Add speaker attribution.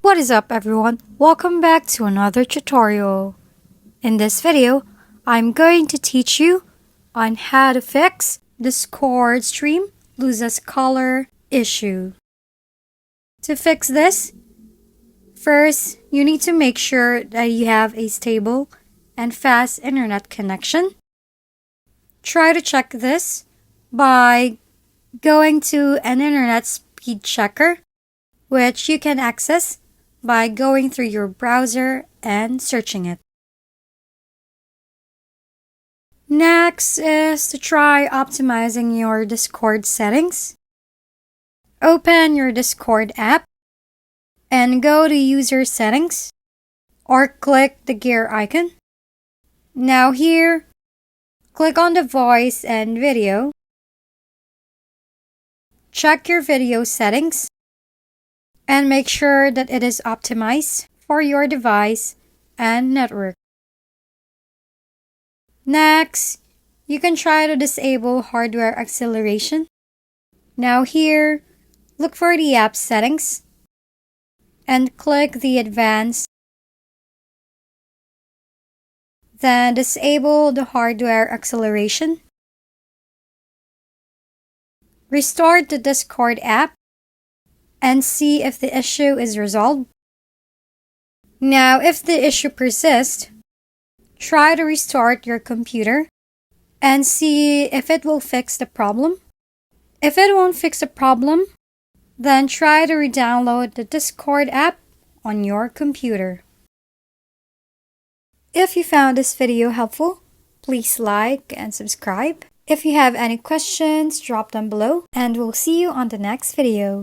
Speaker 1: What is up everyone? Welcome back to another tutorial. In this video, I'm going to teach you on how to fix Discord stream loses color issue. To fix this, first you need to make sure that you have a stable and fast internet connection. Try to check this by going to an internet speed checker, which you can access by going through your browser and searching it. Next is to try optimizing your Discord settings. Open your Discord app and go to User Settings or click the gear icon. Now here, click on the voice and video. Check your video settings and make sure that it is optimized for your device and network. Next, you can try to disable hardware acceleration. Now here, look for the app settings and click the advanced. Then disable the hardware acceleration. Restart the Discord app and see if the issue is resolved. Now, if the issue persists, try to restart your computer and see if it will fix the problem. If it won't fix the problem, then try to re-download the Discord app on your computer. If you found this video helpful, please like and subscribe. If you have any questions, drop them below and we'll see you on the next video.